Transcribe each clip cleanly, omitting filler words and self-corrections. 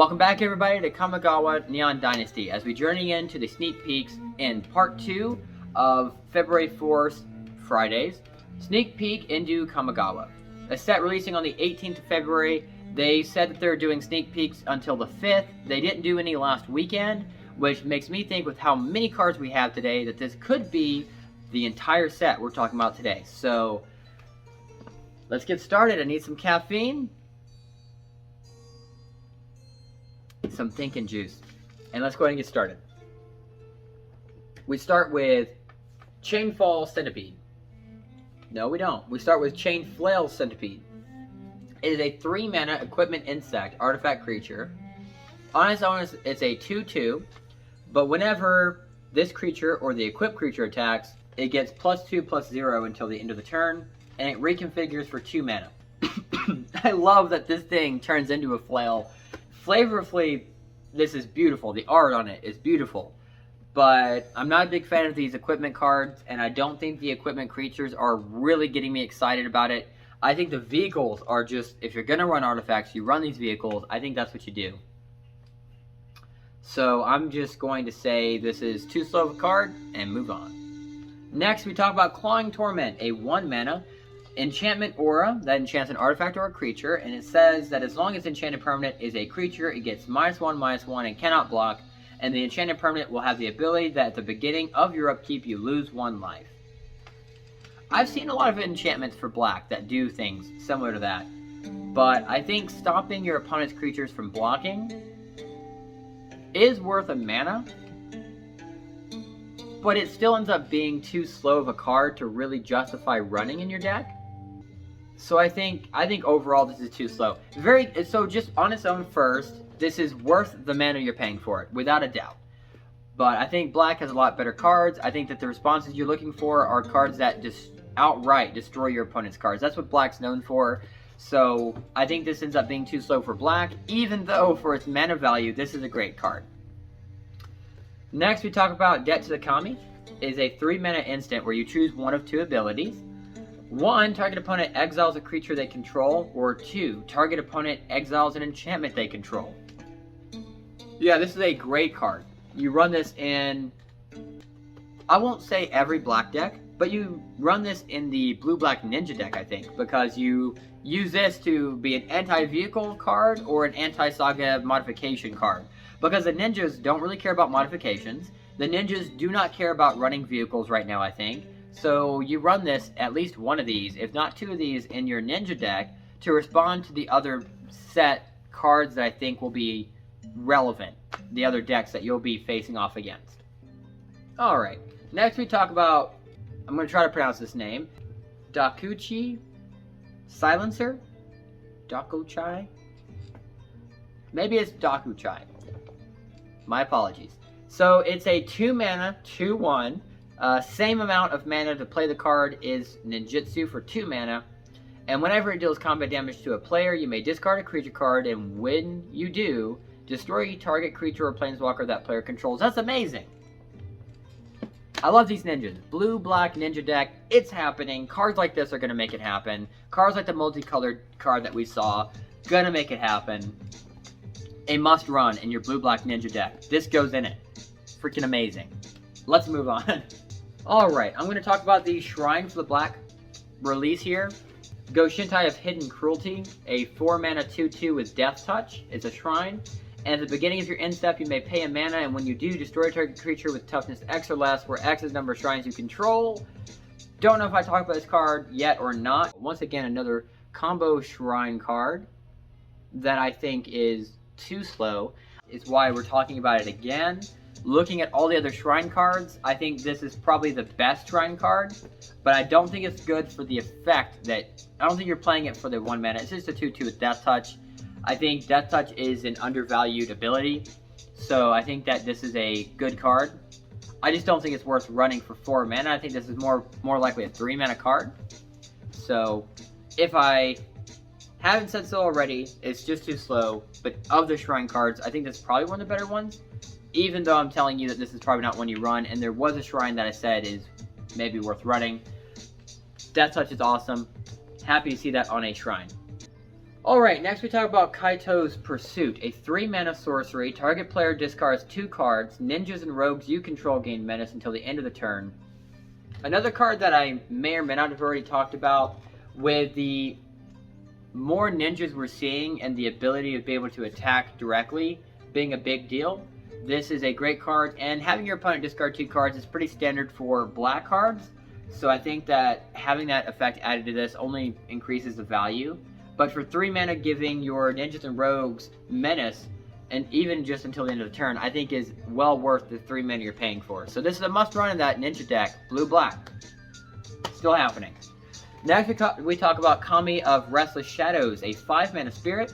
Welcome back everybody to Kamigawa Neon Dynasty as we journey into the sneak peeks in part 2 of February 4th, Fridays, Sneak Peek into Kamigawa. A set releasing on the 18th of February. They said that they're doing sneak peeks until the 5th. They didn't do any last weekend, which makes me think with how many cards we have today that this could be the entire set we're talking about today. So, let's get started. I need some caffeine, some thinking juice, and let's go ahead and get started. We start with Chainfall Centipede. No, we don't. We start with Chain Flail Centipede. It is a 3-mana equipment insect artifact creature. On its own, it's a 2/2, but whenever this creature or the equipped creature attacks, it gets +2/+0 until the end of the turn, and it reconfigures for 2 mana. I love that this thing turns into a flail. Flavorfully, this is beautiful. The art on it is beautiful. But I'm not a big fan of these equipment cards, and I don't think the equipment creatures are really getting me excited about it. I think the vehicles are just, if you're going to run artifacts, you run these vehicles. I think that's what you do. So I'm just going to say this is too slow of a card, and move on. Next, we talk about Clawing Torment, a 1-mana enchantment aura that enchants an artifact or a creature, and it says that as long as enchanted permanent is a creature, it gets -1/-1 and cannot block, and the enchanted permanent will have the ability that at the beginning of your upkeep you lose 1 life. I've seen a lot of enchantments for black that do things similar to that, but I think stopping your opponent's creatures from blocking is worth a mana, but it still ends up being too slow of a card to really justify running in your deck. So I think overall this is too slow. So just on its own first, this is worth the mana you're paying for it, without a doubt. But I think black has a lot better cards. I think that the responses you're looking for are cards that just outright destroy your opponent's cards. That's what black's known for. So I think this ends up being too slow for black, even though for its mana value, this is a great card. Next, we talk about Debt to the Commie. It is a 3-mana instant where you choose one of 2 abilities. 1, target opponent exiles a creature they control, or 2, target opponent exiles an enchantment they control. Yeah, this is a great card. You run this in, I won't say every black deck, but you run this in the blue-black ninja deck, I think, because you use this to be an anti-vehicle card or an anti-saga modification card. Because the ninjas don't really care about modifications. The ninjas do not care about running vehicles right now, I think. So you run this, at least one of these, if not 2 of these, in your ninja deck to respond to the other set cards that I think will be relevant. The other decks that you'll be facing off against. Alright, next we talk about, I'm going to try to pronounce this name, Dakuchi Silencer? Dakuchi? Maybe it's Dakuchi. My apologies. So it's a 2-mana, 2/1. Same amount of mana to play the card is ninjutsu for 2 mana. And whenever it deals combat damage to a player, you may discard a creature card, and when you do, destroy target creature or planeswalker that player controls. That's amazing! I love these ninjas. Blue-black ninja deck, it's happening. Cards like this are going to make it happen. Cards like the multicolored card that we saw, gonna make it happen. A must run in your blue-black ninja deck. This goes in it. Freaking amazing. Let's move on. Alright, I'm going to talk about the Shrine for the Black release here. Go Shintai of Hidden Cruelty, a 4-mana 2/2 with Death Touch. It's a shrine. And at the beginning of your end step, you may pay a mana, and when you do, destroy a target creature with toughness X or less, where X is the number of shrines you control. Don't know if I talked about this card yet or not. Once again, another combo shrine card that I think is too slow. Is why we're talking about it again. Looking at all the other shrine cards, I think this is probably the best shrine card, but I don't think it's good for the effect that, I don't think you're playing it for the 1 mana. It's just a 2/2 with Death Touch. I think Death Touch is an undervalued ability, so I think that this is a good card. I just don't think it's worth running for 4 mana. I think this is more likely a 3-mana card. So, if I haven't said so already, it's just too slow, but of the shrine cards, I think this is probably one of the better ones. Even though I'm telling you that this is probably not one you run, and there was a shrine that I said is maybe worth running. Death Touch is awesome. Happy to see that on a shrine. Alright, next we talk about Kaitos Pursuit, a 3-mana sorcery. Target player discards 2 cards. Ninjas and rogues you control gain menace until the end of the turn. Another card that I may or may not have already talked about, with the more ninjas we're seeing and the ability to be able to attack directly being a big deal. This is a great card, and having your opponent discard 2 cards is pretty standard for black cards. So I think that having that effect added to this only increases the value. But for 3 mana, giving your ninjas and rogues menace, and even just until the end of the turn, I think is well worth the 3 mana you're paying for. So this is a must run in that ninja deck, blue-black. Still happening. Next we talk about Commie of Restless Shadows, a 5 mana spirit.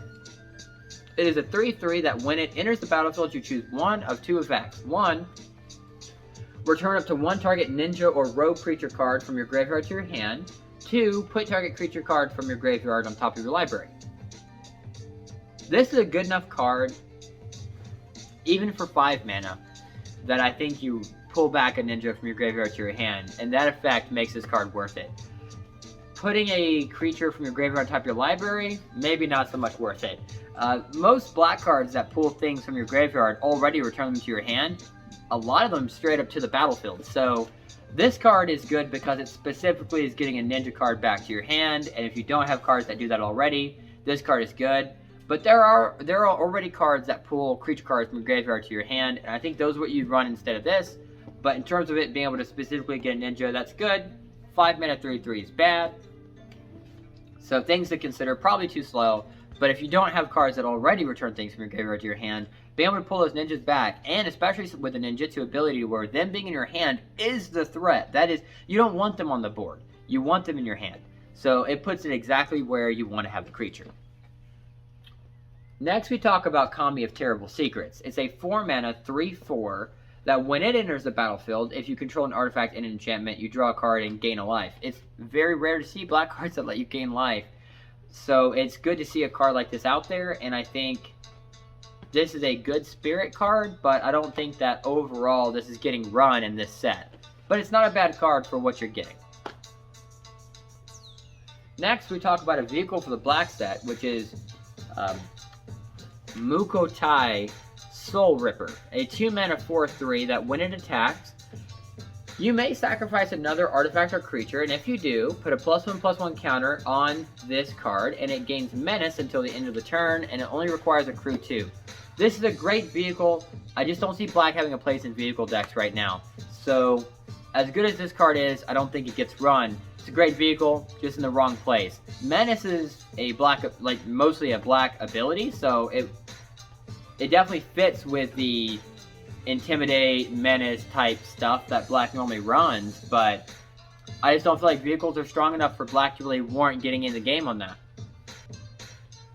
It is a 3/3 that when it enters the battlefield, you choose one of 2 effects. 1, return up to 1 target ninja or rogue creature card from your graveyard to your hand. 2, put target creature card from your graveyard on top of your library. This is a good enough card, even for 5 mana, that I think you pull back a ninja from your graveyard to your hand, and that effect makes this card worth it. Putting a creature from your graveyard on top of your library, maybe not so much worth it. Most black cards that pull things from your graveyard already return them to your hand. A lot of them straight up to the battlefield, so this card is good because it specifically is getting a ninja card back to your hand, and if you don't have cards that do that already, this card is good. But there are already cards that pull creature cards from your graveyard to your hand, and I think those are what you'd run instead of this. But in terms of it being able to specifically get a ninja, that's good. 5 mana 3/3 is bad. So things to consider, probably too slow. But if you don't have cards that already return things from your graveyard to your hand, being able to pull those ninjas back, and especially with the ninjutsu ability where them being in your hand is the threat. That is, you don't want them on the board. You want them in your hand. So it puts it exactly where you want to have the creature. Next we talk about Commie of Terrible Secrets. It's a 4 mana 3/4 that when it enters the battlefield, if you control an artifact and an enchantment, you draw a card and gain a life. It's very rare to see black cards that let you gain life. So it's good to see a card like this out there, and I think this is a good spirit card, but I don't think that overall this is getting run in this set. But it's not a bad card for what you're getting. Next, we talk about a vehicle for the black set, which is Mukotai Soul Ripper, a 2 mana 4/3 that when it attacks, you may sacrifice another artifact or creature, and if you do, put a +1/+1 counter on this card, and it gains menace until the end of the turn, and it only requires a crew 2. This is a great vehicle. I just don't see black having a place in vehicle decks right now. So, as good as this card is, I don't think it gets run. It's a great vehicle, just in the wrong place. Menace is a black, like mostly a black ability, so it definitely fits with the intimidate, menace type stuff that black normally runs, but I just don't feel like vehicles are strong enough for black to really warrant getting in the game on that.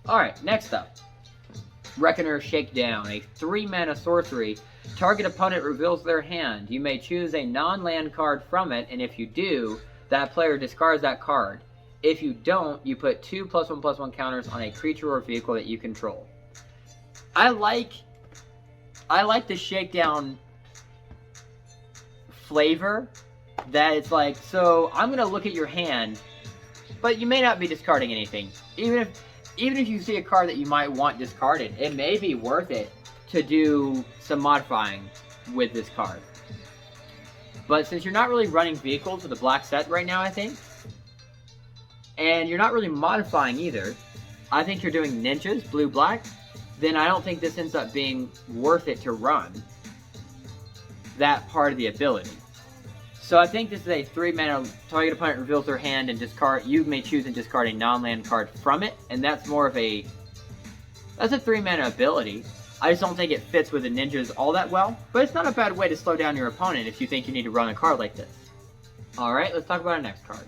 Alright, next up. Reckoner Shakedown, a 3 mana sorcery. Target opponent reveals their hand. You may choose a non-land card from it, and if you do, that player discards that card. If you don't, you put 2 +1/+1 counters on a creature or vehicle that you control. I like the Shakedown flavor, that it's like, so I'm going to look at your hand, but you may not be discarding anything. Even if you see a card that you might want discarded, it may be worth it to do some modifying with this card. But since you're not really running vehicles with the black set right now, I think, and you're not really modifying either, I think you're doing ninjas, blue-black, then I don't think this ends up being worth it to run that part of the ability. So I think this is a 3 mana, target opponent reveals their hand and discard, you may choose and discard a non-land card from it, and that's more of a, that's a 3 mana ability. I just don't think it fits with the ninjas all that well, but it's not a bad way to slow down your opponent if you think you need to run a card like this. Alright, let's talk about our next card.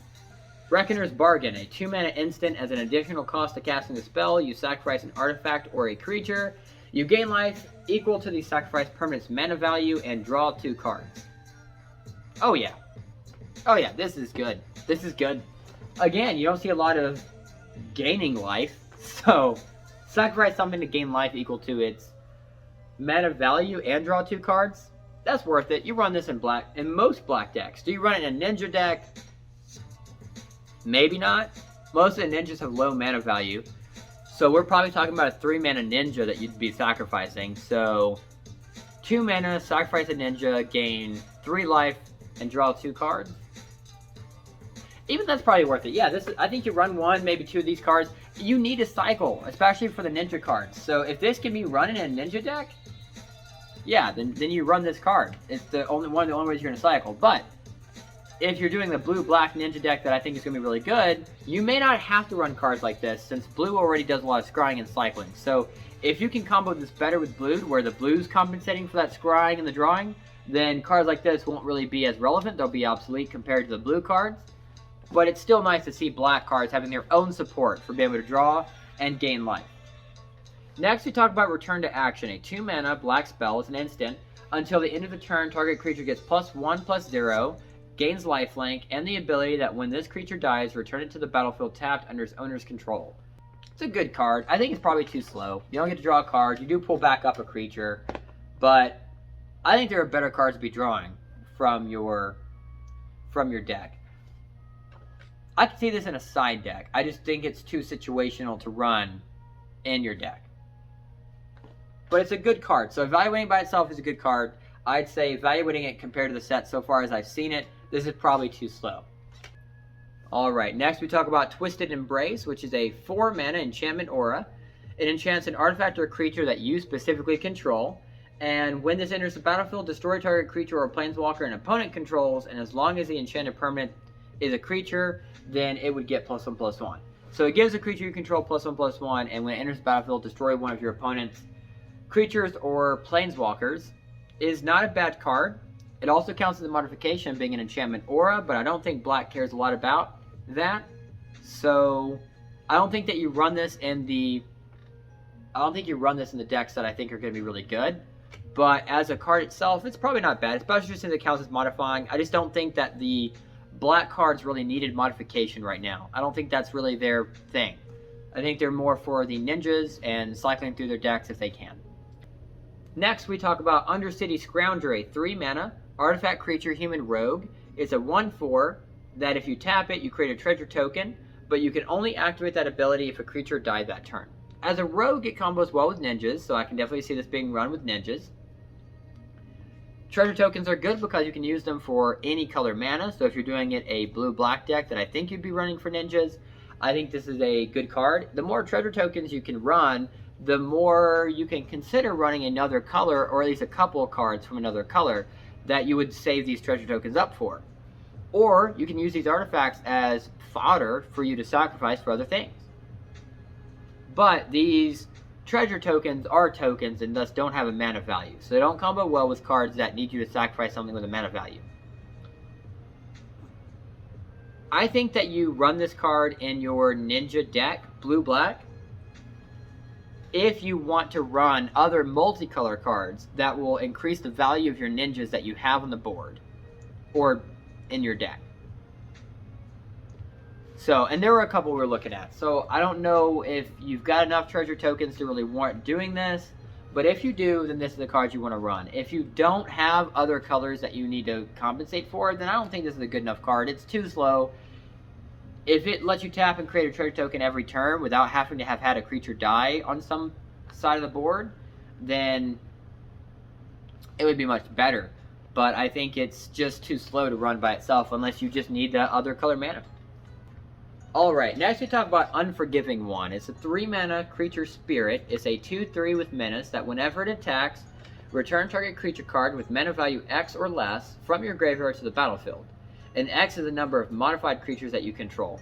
Reckoner's Bargain, a 2 mana instant. As an additional cost to casting the spell, you sacrifice an artifact or a creature. You gain life equal to the sacrificed permanent's mana value and draw 2 cards. Oh yeah. Oh yeah, this is good. This is good. Again, you don't see a lot of gaining life, so sacrifice something to gain life equal to its mana value and draw 2 cards. That's worth it. You run this in black, in most black decks. Do you run it in a ninja deck? Maybe not. Most of the ninjas have low mana value. So we're probably talking about a 3 mana ninja that you'd be sacrificing. So 2 mana, sacrifice a ninja, gain 3 life, and draw 2 cards. Even that's probably worth it. Yeah, I think you run 1, maybe 2 of these cards. You need a cycle, especially for the ninja cards. So if this can be run in a ninja deck, yeah, then you run this card. It's one of the only ways you're going to cycle. But if you're doing the blue-black ninja deck that I think is going to be really good, you may not have to run cards like this, since blue already does a lot of scrying and cycling. So if you can combo this better with blue, where the blue's compensating for that scrying and the drawing, then cards like this won't really be as relevant. They'll be obsolete compared to the blue cards. But it's still nice to see black cards having their own support for being able to draw and gain life. Next, we talk about Return to Action. A 2 mana black spell is an instant. Until the end of the turn, target creature gets +1/+0, gains lifelink, and the ability that when this creature dies, return it to the battlefield tapped under its owner's control. It's a good card. I think it's probably too slow. You don't get to draw a card. You do pull back up a creature. But I think there are better cards to be drawing from your deck. I could see this in a side deck. I just think it's too situational to run in your deck. But it's a good card. So evaluating by itself is a good card. I'd say evaluating it compared to the set so far as I've seen it, this is probably too slow. Alright, next we talk about Twisted Embrace, which is a 4 mana enchantment aura. It enchants an artifact or creature that you specifically control. And when this enters the battlefield, destroy target creature or planeswalker an opponent controls, and as long as the enchanted permanent is a creature, then it would get +1/+1. So it gives a creature you control +1/+1, and when it enters the battlefield, destroy one of your opponent's creatures or planeswalkers. Is not a bad card. It also counts as a modification, being an enchantment aura, but I don't think black cares a lot about that. So I don't think that you run this in the decks that I think are going to be really good. But as a card itself, it's probably not bad, especially since it counts as modifying. I just don't think that the black cards really needed modification right now. I don't think that's really their thing. I think they're more for the ninjas and cycling through their decks if they can. Next, we talk about Undercity Scrounger, a 3 mana artifact creature human rogue. It's a 1/4 that if you tap it, you create a treasure token, but you can only activate that ability if a creature died that turn. As a rogue, it combos well with ninjas, so I can definitely see this being run with ninjas. Treasure tokens are good because you can use them for any color mana, so if you're doing it a blue-black deck that I think you'd be running for ninjas, I think this is a good card. The more treasure tokens you can run, the more you can consider running another color, or at least a couple of cards from another color, that you would save these treasure tokens up for. Or you can use these artifacts as fodder for you to sacrifice for other things. But these treasure tokens are tokens and thus don't have a mana value, so they don't combo well with cards that need you to sacrifice something with a mana value. I think that you run this card in your ninja deck, blue-black, if you want to run other multicolor cards that will increase the value of your ninjas that you have on the board or in your deck. So, and there were a couple we were looking at. So I don't know if you've got enough treasure tokens to really warrant doing this, but if you do, then this is the card you want to run. If you don't have other colors that you need to compensate for, then I don't think this is a good enough card. It's too slow. If it lets you tap and create a treasure token every turn without having to have had a creature die on some side of the board, then it would be much better. But I think it's just too slow to run by itself unless you just need the other color mana. Alright, next we talk about Unforgiving one. It's a 3 mana creature spirit. It's a 2/3 with menace that whenever it attacks, return target creature card with mana value X or less from your graveyard to the battlefield. And X is the number of modified creatures that you control.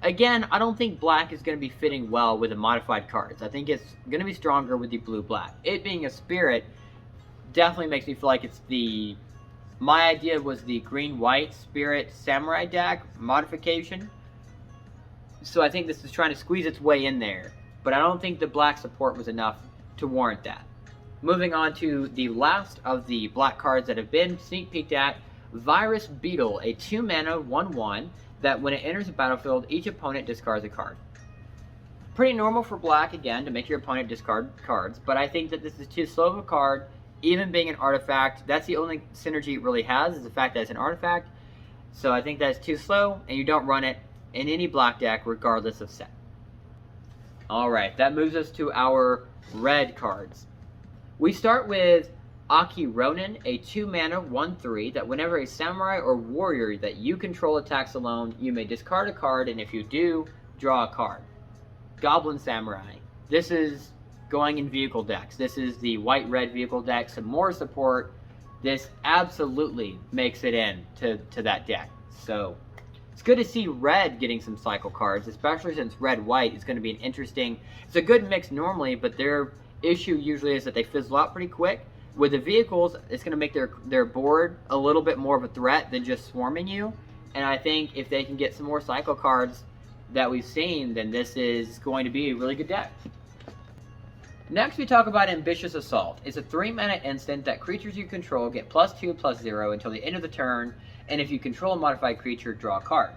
Again, I don't think black is going to be fitting well with the modified cards. I think it's going to be stronger with the blue-black. It being a spirit definitely makes me feel like it's the... My idea was the green-white spirit samurai deck modification. So I think this is trying to squeeze its way in there. But I don't think the black support was enough to warrant that. Moving on to the last of the black cards that have been sneak peeked at. Virus Beetle, a 2 mana 1/1 that when it enters the battlefield, each opponent discards a card. Pretty normal for black, again, to make your opponent discard cards, but I think that this is too slow of a card, even being an artifact. That's the only synergy it really has, is the fact that it's an artifact. So I think that's too slow, and you don't run it in any black deck, regardless of set. Alright, that moves us to our red cards. We start with Aki Ronin, a 2-mana 1/3 that whenever a samurai or warrior that you control attacks alone, you may discard a card, and if you do, draw a card. Goblin Samurai. This is going in vehicle decks. This is the white-red vehicle deck. Some more support. This absolutely makes it in to that deck. So it's good to see red getting some cycle cards, especially since red-white is going to be an interesting... It's a good mix normally, but their issue usually is that they fizzle out pretty quick. With the vehicles, it's going to make their board a little bit more of a threat than just swarming you. And I think if they can get some more cycle cards that we've seen, then this is going to be a really good deck. Next, we talk about Ambitious Assault. It's a 3-mana instant that creatures you control get +2/+0 until the end of the turn, and if you control a modified creature, draw a card.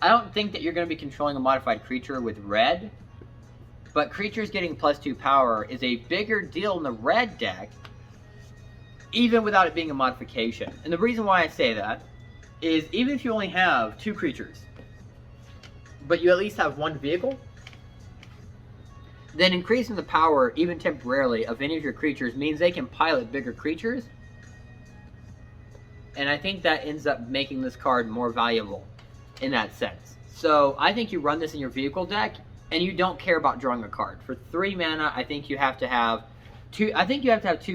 I don't think that you're going to be controlling a modified creature with red, but creatures getting +2 power is a bigger deal in the red deck, even without it being a modification. And the reason why I say that is even if you only have 2 creatures, but you at least have 1 vehicle, then increasing the power, even temporarily, of any of your creatures means they can pilot bigger creatures. And I think that ends up making this card more valuable in that sense. So I think you run this in your vehicle deck, and you don't care about drawing a card. For 3 mana, I think you have to have 2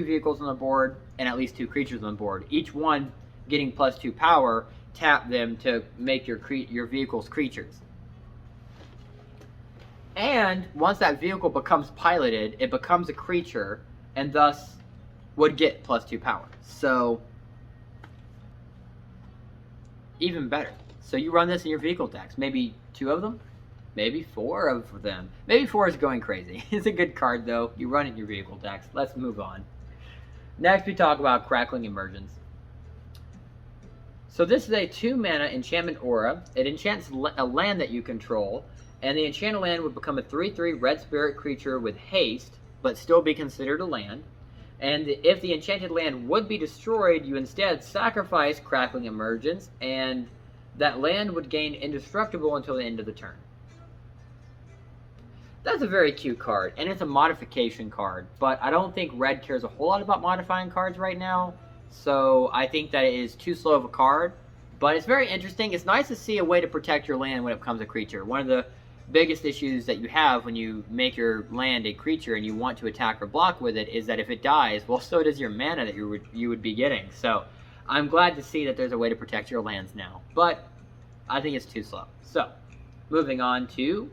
vehicles on the board and at least 2 creatures on the board. Each one getting +2 power, tap them to make your vehicles creatures. And once that vehicle becomes piloted, it becomes a creature and thus would get +2 power. So even better. So you run this in your vehicle decks. Maybe 2 of them? Maybe 4 of them. Maybe 4 is going crazy. It's a good card, though. You run it in your vehicle decks. Let's move on. Next, we talk about Crackling Immersions. So this is a 2-mana enchantment aura. It enchants a land that you control, and the enchanted land would become a 3/3 red spirit creature with haste, but still be considered a land. And if the enchanted land would be destroyed, you instead sacrifice Crackling Immersions, and that land would gain indestructible until the end of the turn. That's a very cute card, and it's a modification card, but I don't think red cares a whole lot about modifying cards right now, so I think that it is too slow of a card, but it's very interesting. It's nice to see a way to protect your land when it becomes a creature. One of the biggest issues that you have when you make your land a creature and you want to attack or block with it is that if it dies, well, so does your mana that you would be getting. So I'm glad to see that there's a way to protect your lands now, but I think it's too slow. So moving on to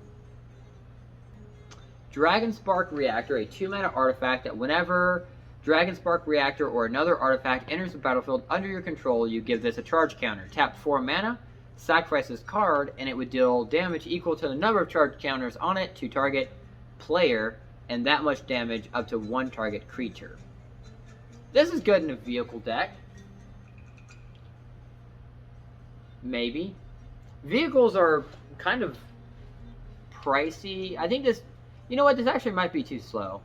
Dragonspark Reactor, a 2-mana artifact that whenever Dragonspark Reactor or another artifact enters the battlefield under your control, you give this a charge counter. Tap 4 mana, sacrifice this card, and it would deal damage equal to the number of charge counters on it to target player, and that much damage up to 1 target creature. This is good in a vehicle deck. Maybe. Vehicles are kind of pricey. I think this... You know what? This actually might be too slow.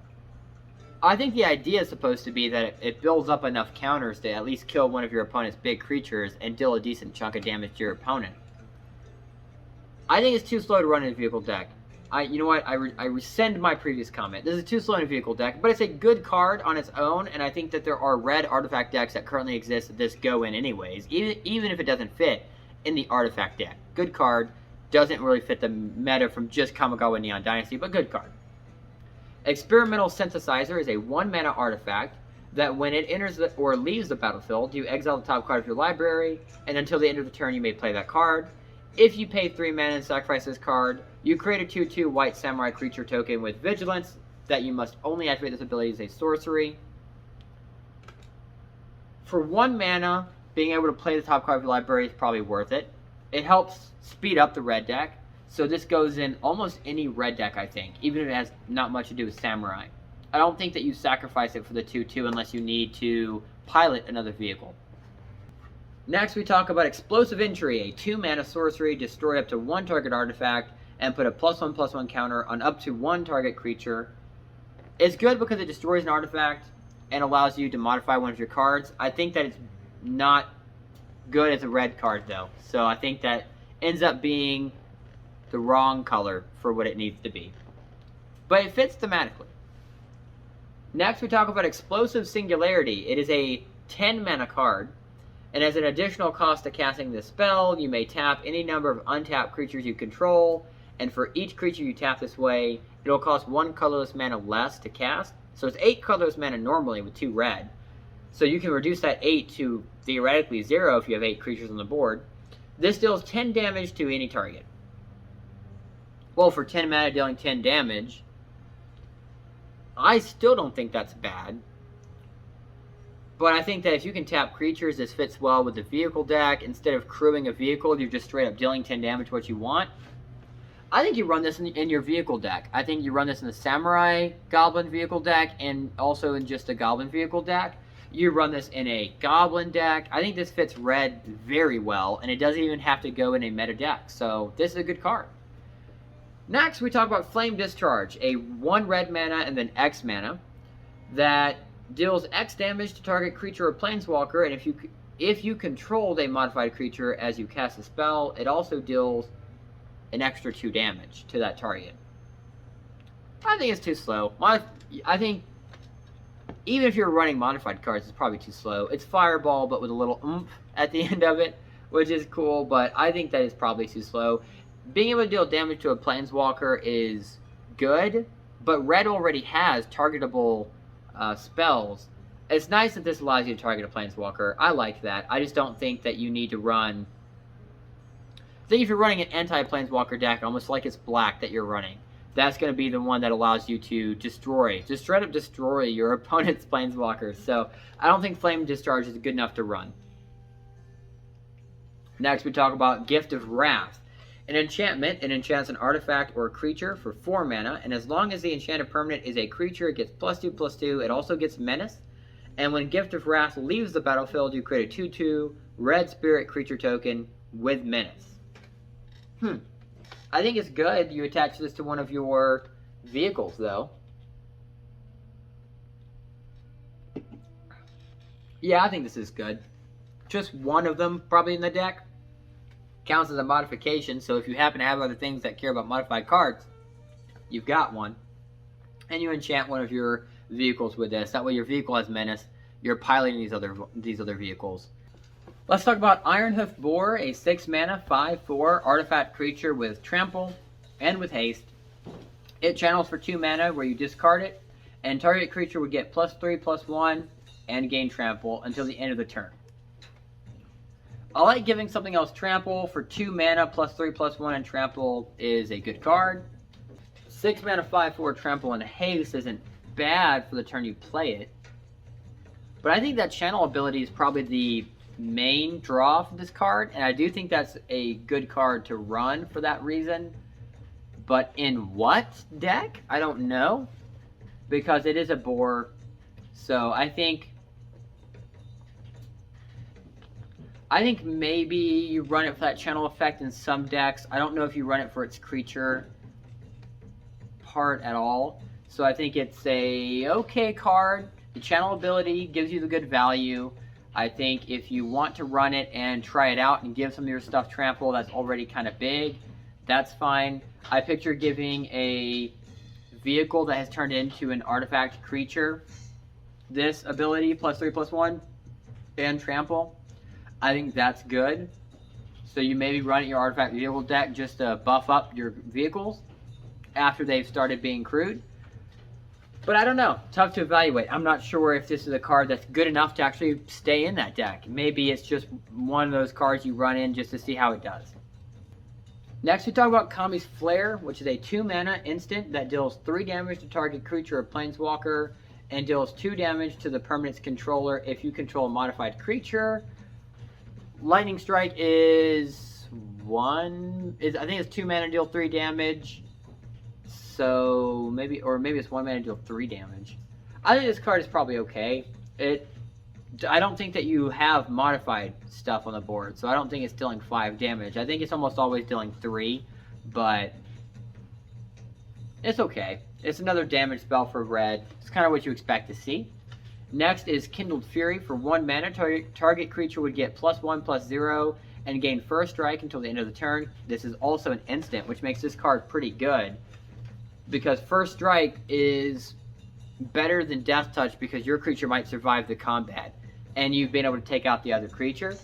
I think the idea is supposed to be that it builds up enough counters to at least kill one of your opponent's big creatures and deal a decent chunk of damage to your opponent. I think it's too slow to run in a vehicle deck. You know what? I rescind my previous comment. This is too slow in a vehicle deck, but it's a good card on its own, and I think that there are red artifact decks that currently exist that this go in anyways, even if it doesn't fit in the artifact deck. Good card. Doesn't really fit the meta from just Kamigawa Neon Dynasty, but good card. Experimental Synthesizer is a 1-mana artifact that when it enters or leaves the battlefield, you exile the top card of your library, and until the end of the turn you may play that card. If you pay 3 mana and sacrifice this card, you create a 2/2 white samurai creature token with vigilance that you must only activate this ability as a sorcery. For 1 mana, being able to play the top card of your library is probably worth it. It helps speed up the red deck, so this goes in almost any red deck, I think, even if it has not much to do with samurai. I don't think that you sacrifice it for the 2/2 unless you need to pilot another vehicle. Next, we talk about Explosive Entry, a 2-mana sorcery, destroy up to 1 target artifact, and put a +1/+1 counter on up to 1 target creature. It's good because it destroys an artifact and allows you to modify one of your cards. I think that it's not good as a red card, though, so I think that ends up being the wrong color for what it needs to be. but it fits thematically. Next, we talk about Explosive Singularity. It is a 10 mana card, and as an additional cost to casting this spell, you may tap any number of untapped creatures you control, and for each creature you tap this way, it'll cost 1 colorless mana less to cast. So it's 8 colorless mana normally with 2 red. So you can reduce that 8 to theoretically 0 if you have 8 creatures on the board. This deals 10 damage to any target. Well, for 10 mana dealing 10 damage, I still don't think that's bad. But I think that if you can tap creatures, this fits well with the vehicle deck. Instead of crewing a vehicle, you're just straight up dealing 10 damage what you want. I think you run this in your vehicle deck. I think you run this in the Samurai Goblin vehicle deck and also in just a Goblin vehicle deck. You run this in a Goblin deck. I think this fits red very well, and it doesn't even have to go in a meta deck. So this is a good card. Next, we talk about Flame Discharge, a 1 red mana and then X mana that deals X damage to target creature or planeswalker, and if you controlled a modified creature as you cast a spell, it also deals an extra 2 damage to that target. I think it's too slow. I think even if you're running modified cards, it's probably too slow. It's Fireball, but with a little oomph at the end of it, which is cool, but I think that is probably too slow. Being able to deal damage to a planeswalker is good, but red already has targetable spells. It's nice that this allows you to target a planeswalker. I like that. I just don't think that you need to run... I think if you're running an anti-planeswalker deck, almost like it's black that you're running, that's going to be the one that allows you to destroy, just straight up destroy your opponent's planeswalkers. So I don't think Flame Discharge is good enough to run. Next, we talk about Gift of Wrath. An enchantment, it enchants an artifact or a creature for 4 mana, and as long as the enchanted permanent is a creature, it gets +2/+2. It also gets Menace. And when Gift of Wrath leaves the battlefield, you create a 2/2 red spirit creature token with Menace. I think it's good. You attach this to one of your vehicles, though. Yeah, I think this is good. Just one of them, probably in the deck, counts as a modification. So if you happen to have other things that care about modified cards, you've got one. And you enchant one of your vehicles with this. That way your vehicle has Menace. You're piloting these other vehicles. Let's talk about Ironhoof Boar, a 6 mana, 5/4 artifact creature with trample and with haste. It channels for 2 mana where you discard it, and target creature would get +3/+1 and gain trample until the end of the turn. I like giving something else trample. For 2 mana, +3/+1 and trample is a good card. 6 mana, 5/4 trample and haste isn't bad for the turn you play it. But I think that channel ability is probably the main draw for this card, and I do think that's a good card to run for that reason. But in what deck? I don't know, because it is a boar. So I think maybe you run it for that channel effect in some decks. I don't know if you run it for its creature part at all. So I think it's a okay card. The channel ability gives you the good value. I think if you want to run it and try it out and give some of your stuff trample that's already kind of big, that's fine. I picture giving a vehicle that has turned into an artifact creature this ability, +3/+1 and trample. I think that's good. So you maybe run it your artifact vehicle deck just to buff up your vehicles after they've started being crewed. But I don't know. Tough to evaluate. I'm not sure if this is a card that's good enough to actually stay in that deck. Maybe it's just one of those cards you run in just to see how it does. Next, we talk about Kami's Flare, which is a 2 mana instant that deals 3 damage to target creature or planeswalker and deals 2 damage to the permanent's controller if you control a modified creature. Lightning Strike is I think it's 2 mana, deal 3 damage. So maybe it's 1 mana, deal 3 damage. I think this card is probably okay. I don't think that you have modified stuff on the board, so I don't think it's dealing 5 damage. I think it's almost always dealing 3, but it's okay. It's another damage spell for red. It's kind of what you expect to see. Next is Kindled Fury. For 1 mana, target creature would get +1/+0 and gain first strike until the end of the turn. This is also an instant, which makes this card pretty good. because first strike is better than death touch because your creature might survive the combat, and you've been able to take out the other creature.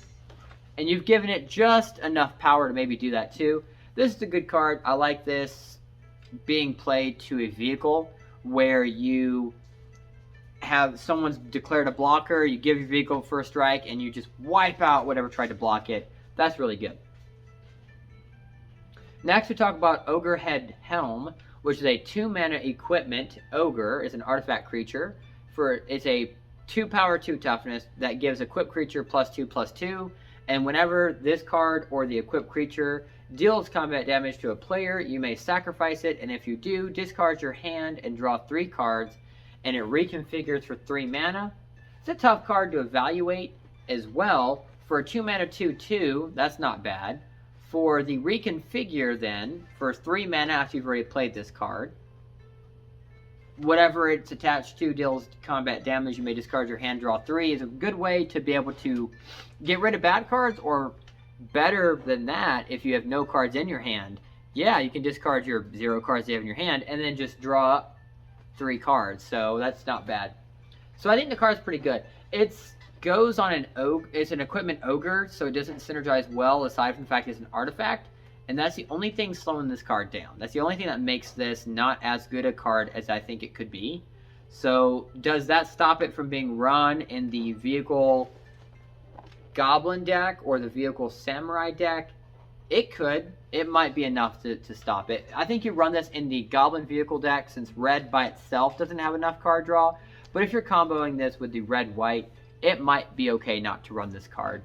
And you've given it just enough power to maybe do that too. This is a good card. I like this being played to a vehicle where you have someone's declared a blocker, you give your vehicle first strike, and you just wipe out whatever tried to block it. That's really good. Next we talk about Ogre Head Helm, which is a 2-mana equipment. Ogre is an artifact creature. It's a 2 power, 2 toughness that gives equipped creature +2/+2. And whenever this card or the equipped creature deals combat damage to a player, you may sacrifice it, and if you do, discard your hand and draw 3 cards, and it reconfigures for 3 mana. It's a tough card to evaluate as well. For a 2 mana 2/2, that's not bad. For the reconfigure then, for 3 mana after you've already played this card, whatever it's attached to deals combat damage, you may discard your hand, draw 3, is a good way to be able to get rid of bad cards, or better than that, if you have no cards in your hand, yeah, you can discard your 0 cards you have in your hand, and then just draw up 3 cards, so that's not bad. So I think the card's pretty good. It goes on an ogre, it's an equipment ogre, so it doesn't synergize well aside from the fact it's an artifact. And that's the only thing slowing this card down. That's the only thing that makes this not as good a card as I think it could be. So does that stop it from being run in the vehicle goblin deck or the vehicle samurai deck? It could. It might be enough to stop it. I think you run this in the goblin vehicle deck since red by itself doesn't have enough card draw. But if you're comboing this with the red-white, it might be okay not to run this card.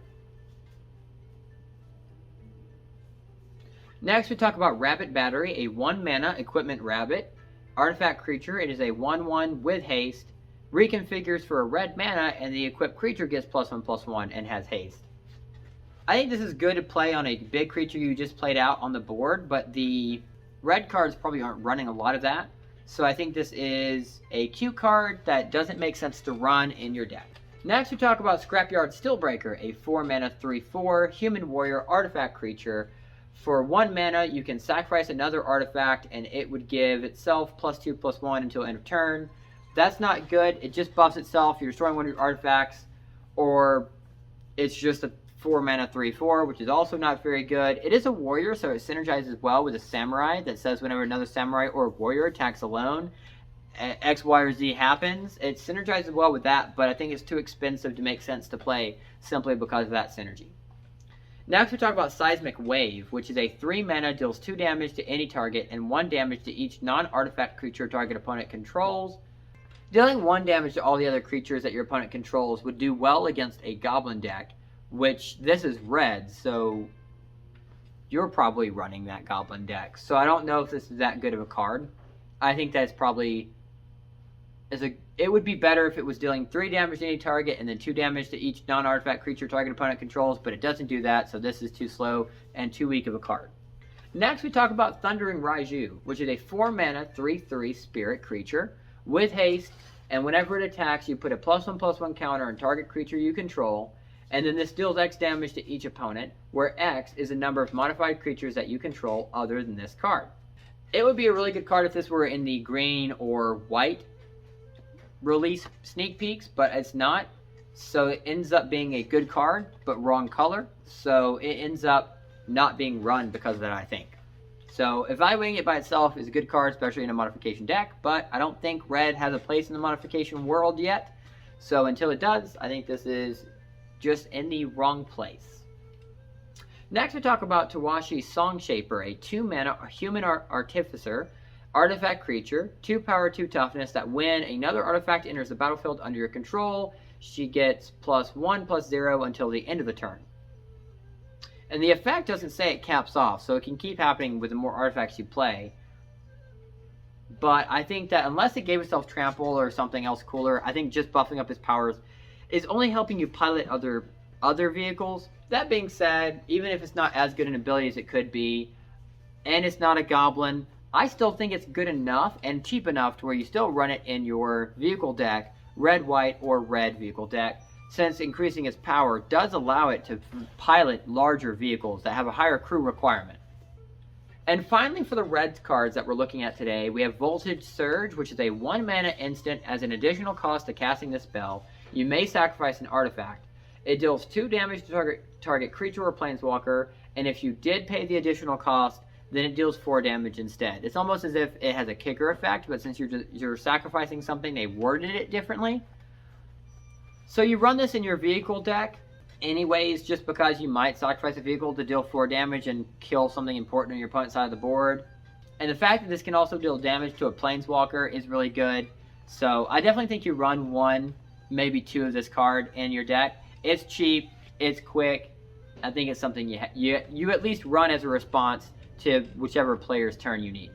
Next, we talk about Rabbit Battery, a 1-mana equipment rabbit. Artifact creature, it is a 1/1 with haste. Reconfigures for a red mana, and the equipped creature gets +1/+1 and has haste. I think this is good to play on a big creature you just played out on the board, but the red cards probably aren't running a lot of that. So I think this is a cute card that doesn't make sense to run in your deck. Next, we talk about Scrapyard Steelbreaker, a 4-mana 3/4 human warrior artifact creature. For 1 mana, you can sacrifice another artifact, and it would give itself +2/+1 until end of turn. That's not good. It just buffs itself. You're destroying one of your artifacts, or it's just a 4-mana 3/4, which is also not very good. It is a warrior, so it synergizes well with a samurai that says whenever another samurai or warrior attacks alone, X, Y, or Z happens. It synergizes well with that, but I think it's too expensive to make sense to play simply because of that synergy. Next, we talk about Seismic Wave, which is a 3-mana, deals 2 damage to any target and 1 damage to each non-artifact creature target opponent controls. Dealing 1 damage to all the other creatures that your opponent controls would do well against a goblin deck, which this is red, so you're probably running that goblin deck. So I don't know if this is that good of a card. I think that's probably... it would be better if it was dealing 3 damage to any target and then 2 damage to each non-artifact creature target opponent controls, but it doesn't do that, so this is too slow and too weak of a card. Next, we talk about Thundering Raiju, which is a 4-mana 3/3 spirit creature with haste, and whenever it attacks, you put a +1/+1 counter on target creature you control, and then this deals X damage to each opponent, where X is the number of modified creatures that you control other than this card. It would be a really good card if this were in the green or white release sneak peeks, but it's not, so it ends up being a good card but wrong color, so it ends up not being run because of that, I think. So evaluating it by itself is a good card, especially in a modification deck, but I don't think red has a place in the modification world yet, so until it does, I think this is just in the wrong place. Next, we talk about Tawashis Songshaper, a 2-mana human artificer artifact creature, 2 power, 2 toughness, that when another artifact enters the battlefield under your control, she gets +1/+0 until the end of the turn. And the effect doesn't say it caps off, so it can keep happening with the more artifacts you play. But I think that unless it gave itself trample or something else cooler, I think just buffing up its powers is only helping you pilot other vehicles. That being said, even if it's not as good an ability as it could be, and it's not a goblin, I still think it's good enough and cheap enough to where you still run it in your vehicle deck, red, white, or red vehicle deck, since increasing its power does allow it to pilot larger vehicles that have a higher crew requirement. And finally, for the red cards that we're looking at today, we have Voltage Surge, which is a 1 mana instant as an additional cost to casting this spell. You may sacrifice an artifact. It deals 2 damage to target creature or planeswalker, and if you did pay the additional cost, then it deals 4 damage instead. It's almost as if it has a kicker effect, but since you're sacrificing something, they worded it differently. So you run this in your vehicle deck anyways, just because you might sacrifice a vehicle to deal 4 damage and kill something important on your opponent's side of the board. And the fact that this can also deal damage to a planeswalker is really good. So I definitely think you run 1, maybe 2 of this card in your deck. It's cheap, it's quick. I think it's something you at least run as a response to whichever player's turn you need.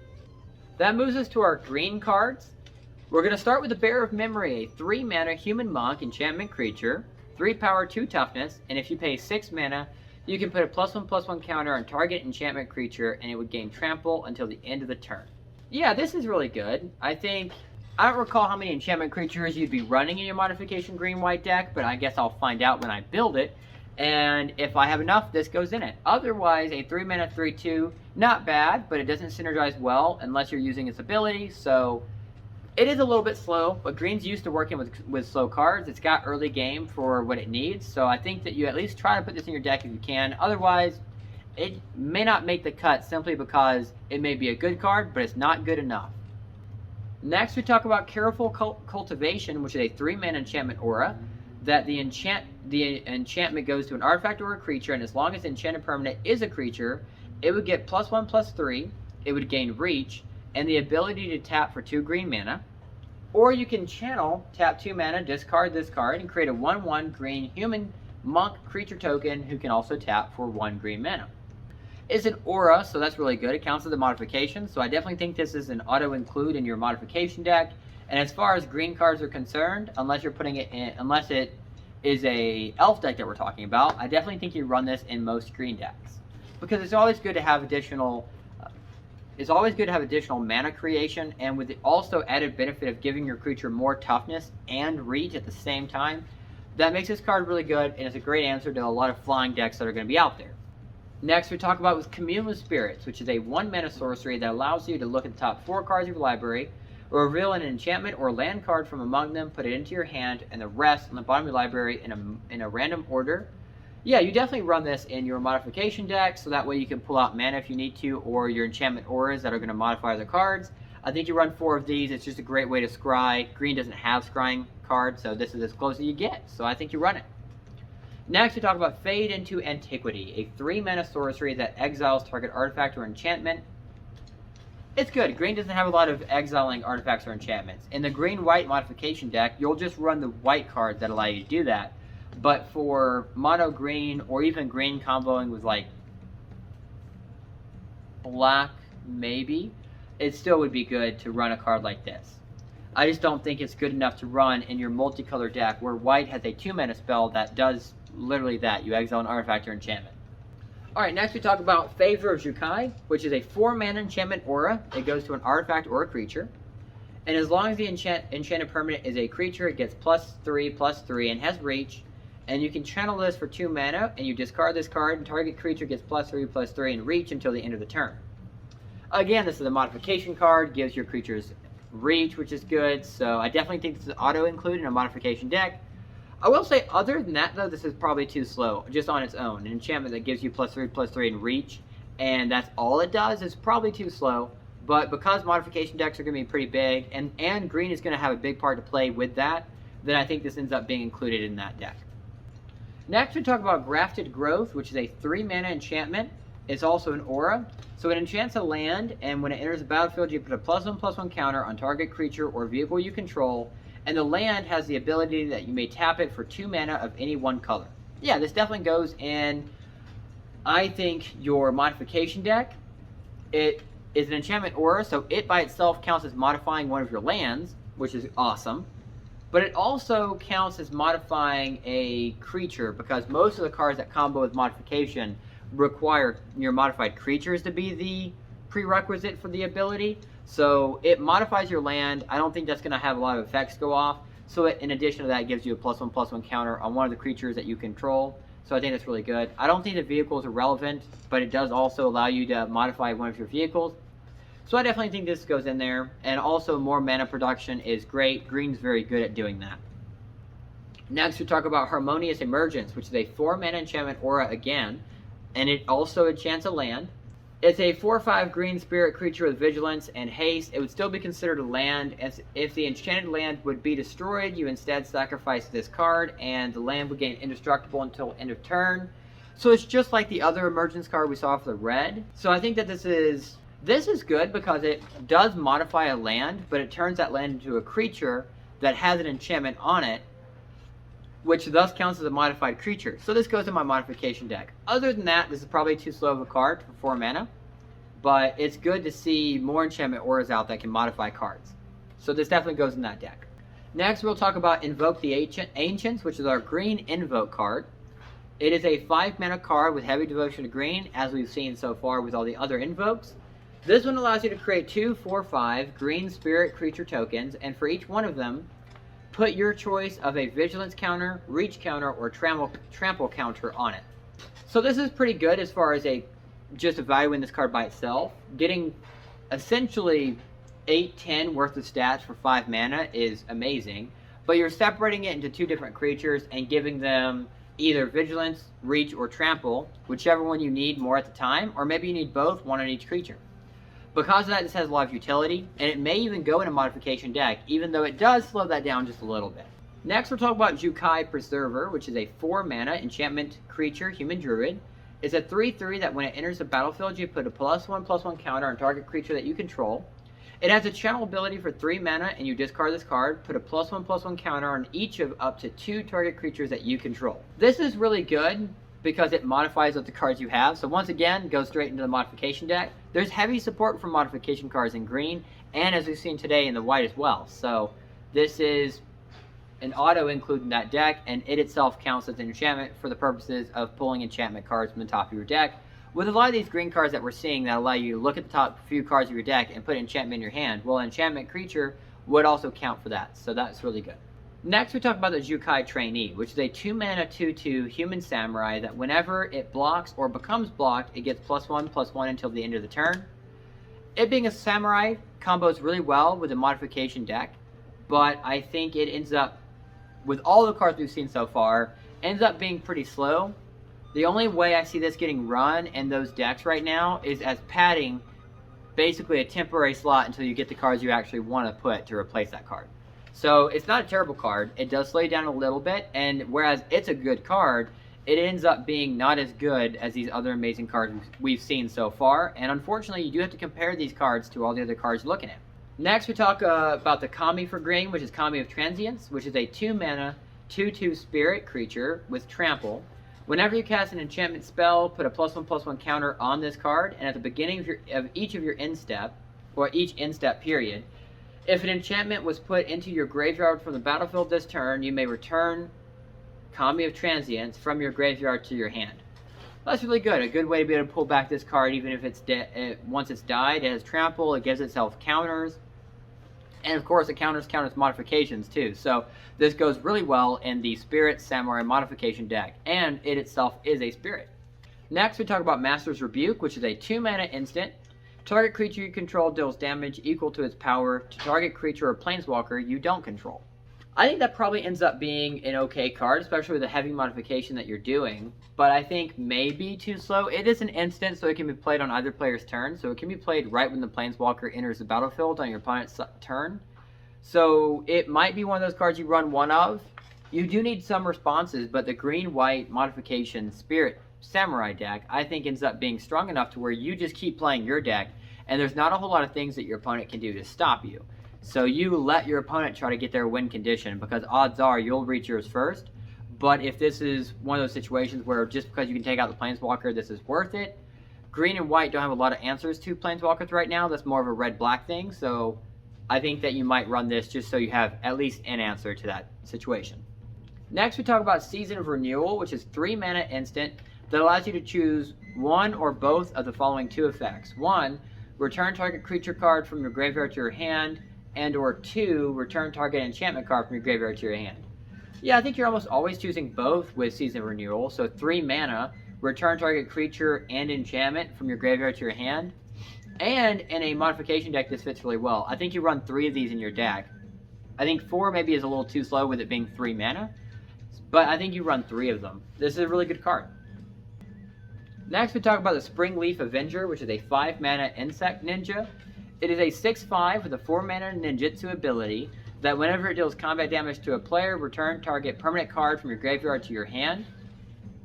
That moves us to our green cards. We're going to start with the Bearer of Memory, a 3 mana human monk enchantment creature, 3 power, 2 toughness, and if you pay 6 mana, you can put a +1/+1 counter on target enchantment creature, and it would gain trample until the end of the turn. Yeah, this is really good. I don't recall how many enchantment creatures you'd be running in your modification green-white deck, but I guess I'll find out when I build it. And if I have enough, this goes in it. Otherwise, a 3 mana 3/2, not bad, but it doesn't synergize well unless you're using its ability, so it is a little bit slow, but green's used to working with slow cards. It's got early game for what it needs, so I think that you at least try to put this in your deck if you can. Otherwise, it may not make the cut simply because it may be a good card, but it's not good enough. Next, we talk about Careful Cultivation, which is a 3 mana enchantment aura. That the enchantment goes to an artifact or a creature, and as long as the enchanted permanent is a creature, it would get +1/+3, it would gain reach, and the ability to tap for 2 green mana. Or you can channel, tap 2 mana, discard this card, and create a 1/1 green human monk creature token who can also tap for 1 green mana. It's an aura, so that's really good. It counts as a modification, so I definitely think this is an auto-include in your modification deck. And as far as green cards are concerned, unless you're putting it in, unless it is a elf deck that we're talking about, I definitely think you run this in most green decks because it's always good to have additional. It's always good to have additional mana creation, and with the also added benefit of giving your creature more toughness and reach at the same time, that makes this card really good, and it's a great answer to a lot of flying decks that are going to be out there. Next, we talk about with Communal Spirits, which is a 1 mana sorcery that allows you to look at the top 4 cards of your library, or reveal an enchantment or land card from among them, put it into your hand, and the rest on the bottom of your library in a random order. Yeah, you definitely run this in your modification deck, so that way you can pull out mana if you need to, or your enchantment auras that are going to modify the cards. I think you run 4 of these. It's just a great way to scry. Green doesn't have scrying cards, so this is as close as you get, so I think you run it. Next, we talk about Fade into Antiquity, a 3 mana sorcery that exiles target artifact or enchantment. It's good. Green doesn't have a lot of exiling artifacts or enchantments. In the green-white modification deck, you'll just run the white cards that allow you to do that. But for mono green or even green comboing with like black maybe, it still would be good to run a card like this. I just don't think it's good enough to run in your multicolored deck where white has a 2 mana spell that does literally that. You exile an artifact or enchantment. Alright, next we talk about Favor of Zhukai, which is a 4 mana enchantment aura. It goes to an artifact or a creature. And as long as the enchanted permanent is a creature, it gets +3/+3 and has reach. And you can channel this for 2 mana, and you discard this card, and target creature gets +3/+3 and reach until the end of the turn. Again, this is a modification card, gives your creatures reach, which is good, so I definitely think this is auto-include in a modification deck. I will say, other than that, though, this is probably too slow, just on its own. An enchantment that gives you +3/+3 and reach, and that's all it does, is probably too slow. But because modification decks are going to be pretty big, and green is going to have a big part to play with that, then I think this ends up being included in that deck. Next, we talk about Grafted Growth, which is a 3 mana enchantment. It's also an aura. So it enchants a land, and when it enters the battlefield, you put a +1/+1 counter on target creature or vehicle you control, and the land has the ability that you may tap it for 2 mana of any one color. Yeah, this definitely goes in, I think, your modification deck. It is an enchantment aura, so it by itself counts as modifying one of your lands, which is awesome. But it also counts as modifying a creature, because most of the cards that combo with modification require your modified creatures to be the prerequisite for the ability. So it modifies your land. I don't think that's going to have a lot of effects go off. So it, in addition to that, it gives you a +1/+1 counter on one of the creatures that you control. So I think that's really good. I don't think the vehicles are relevant, but it does also allow you to modify one of your vehicles. So I definitely think this goes in there. And also more mana production is great. Green's very good at doing that. Next we talk about Harmonious Immersions, which is a 4 mana enchantment aura again. And it also enchants a land. It's a 4/5 green spirit creature with vigilance and haste. It would still be considered a land, as if the enchanted land would be destroyed, you instead sacrifice this card, and the land would gain indestructible until end of turn. So it's just like the other emergence card we saw for the red. So I think that this is good because it does modify a land, but it turns that land into a creature that has an enchantment on it, which thus counts as a modified creature. So this goes in my modification deck. Other than that, this is probably too slow of a card for 4 mana, but it's good to see more enchantment auras out that can modify cards. So this definitely goes in that deck. Next, we'll talk about Invoke the Ancients, which is our green invoke card. It is a 5 mana card with heavy devotion to green, as we've seen so far with all the other invokes. This one allows you to create 2 4/5 green spirit creature tokens, and for each one of them, put your choice of a vigilance counter, reach counter, or trample counter on it. So this is pretty good as far as just evaluating this card by itself. Getting essentially 8-10 worth of stats for 5 mana is amazing, but you're separating it into 2 different creatures and giving them either vigilance, reach, or trample, whichever one you need more at the time, or maybe you need both, one on each creature. Because of that, this has a lot of utility, and it may even go in a modification deck, even though it does slow that down just a little bit. Next, we'll talk about Ogre Preserver, which is a 4 mana enchantment creature, human druid. It's a 3/3 that when it enters the battlefield, you put a +1/+1 counter on target creature that you control. It has a channel ability for 3 mana, and you discard this card, put a +1/+1 counter on each of up to 2 target creatures that you control. This is really good because it modifies with the cards you have. So once again, go straight into the modification deck. There's heavy support for modification cards in green, and as we've seen today in the white as well. So this is an auto include in that deck, and it itself counts as an enchantment for the purposes of pulling enchantment cards from the top of your deck. With a lot of these green cards that we're seeing that allow you to look at the top few cards of your deck and put enchantment in your hand, well, an enchantment creature would also count for that. So that's really good. Next, we talk about the Jukai Trainee, which is a 2 mana 2/2 human samurai that whenever it blocks or becomes blocked, it gets +1/+1 until the end of the turn. It being a samurai combos really well with a modification deck, but I think it ends up, with all the cards we've seen so far, ends up being pretty slow. The only way I see this getting run in those decks right now is as padding basically a temporary slot until you get the cards you actually want to put to replace that card. So it's not a terrible card. It does slow you down a little bit, and whereas it's a good card, it ends up being not as good as these other amazing cards we've seen so far, and unfortunately you do have to compare these cards to all the other cards you're looking at. Next we talk about the Commie for green, which is Commie of Transience, which is a 2 mana 2/2 spirit creature with trample. Whenever you cast an enchantment spell, put a +1/+1 counter on this card, and at the beginning of each of your end step, or each end step period, if an enchantment was put into your graveyard from the battlefield this turn, you may return Commie of Transience from your graveyard to your hand. That's really good. A good way to be able to pull back this card, even if it's once it's died. It has trample. It gives itself counters, and of course, it counters modifications too. So this goes really well in the Spirit Samurai modification deck, and it itself is a spirit. Next, we talk about Master's Rebuke, which is a 2 mana instant. Target creature you control deals damage equal to its power to target creature or planeswalker you don't control. I think that probably ends up being an okay card, especially with the heavy modification that you're doing, but I think maybe too slow. It is an instant, so it can be played on either player's turn, so it can be played right when the planeswalker enters the battlefield on your opponent's turn. So it might be one of those cards you run one of. You do need some responses, but the green-white modification Spirit Samurai deck, I think, ends up being strong enough to where you just keep playing your deck, and there's not a whole lot of things that your opponent can do to stop you. So you let your opponent try to get their win condition, because odds are you'll reach yours first. But if this is one of those situations where just because you can take out the planeswalker, this is worth it. Green and white don't have a lot of answers to planeswalkers right now. That's more of a red-black thing. So I think that you might run this just so you have at least an answer to that situation. Next, we talk about Season of Renewal, which is 3 mana instant that allows you to choose one or both of the following 2 effects. 1, return target creature card from your graveyard to your hand, and or 2, return target enchantment card from your graveyard to your hand. Yeah, I think you're almost always choosing both with Season Renewal. So 3 mana, return target creature and enchantment from your graveyard to your hand. And in a modification deck, this fits really well. I think you run 3 of these in your deck. I think 4 maybe is a little too slow with it being 3 mana. But I think you run 3 of them. This is a really good card. Next, we talk about the Springleaf Avenger, which is a 5 mana insect ninja. It is a 6/5 with a 4 mana ninjutsu ability that whenever it deals combat damage to a player, return target permanent card from your graveyard to your hand.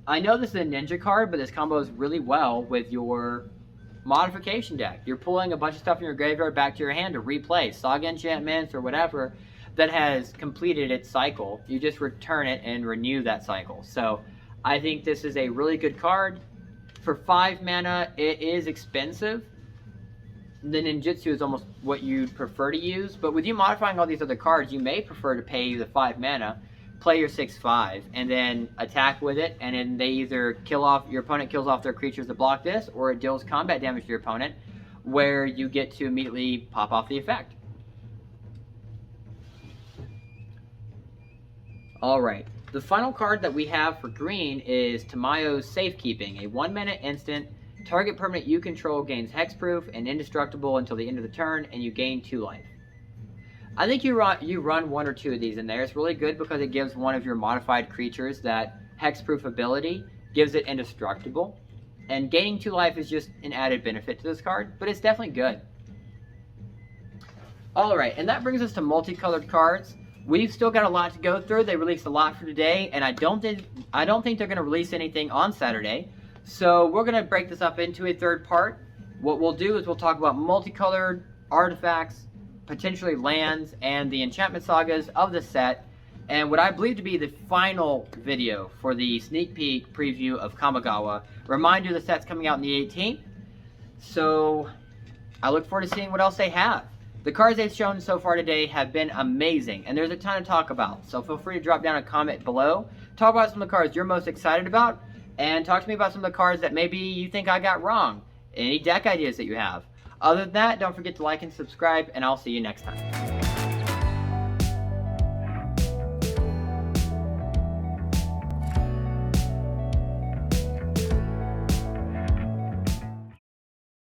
I know this is a ninja card, but this combos really well with your modification deck. You're pulling a bunch of stuff from your graveyard back to your hand to replay Saga enchantments or whatever that has completed its cycle. You just return it and renew that cycle. So I think this is a really good card. For 5 mana, it is expensive. The ninjutsu is almost what you'd prefer to use, but with you modifying all these other cards, you may prefer to pay the 5 mana, play your 6/5, and then attack with it, and then they either kill off, your opponent kills off their creatures to block this, or it deals combat damage to your opponent, where you get to immediately pop off the effect. Alright, the final card that we have for green is Tamayo's Safekeeping, a 1 mana instant. Target permanent you control gains hexproof and indestructible until the end of the turn, and you gain 2 life. I think you run 1 or 2 of these in there. It's really good because it gives one of your modified creatures that hexproof ability, gives it indestructible. And gaining 2 life is just an added benefit to this card, but it's definitely good. Alright, and that brings us to multicolored cards. We've still got a lot to go through. They released a lot for today, and I don't think they're going to release anything on Saturday. So we're going to break this up into a third part. What we'll do is we'll talk about multicolored artifacts, potentially lands, and the enchantment sagas of the set, and what I believe to be the final video for the sneak peek preview of Kamigawa. Reminder, the set's coming out on the 18th, so I look forward to seeing what else they have. The cards they've shown so far today have been amazing, and there's a ton to talk about, so feel free to drop down a comment below. Talk about some of the cards you're most excited about, and talk to me about some of the cards that maybe you think I got wrong. Any deck ideas that you have. Other than that, don't forget to like and subscribe, and I'll see you next time.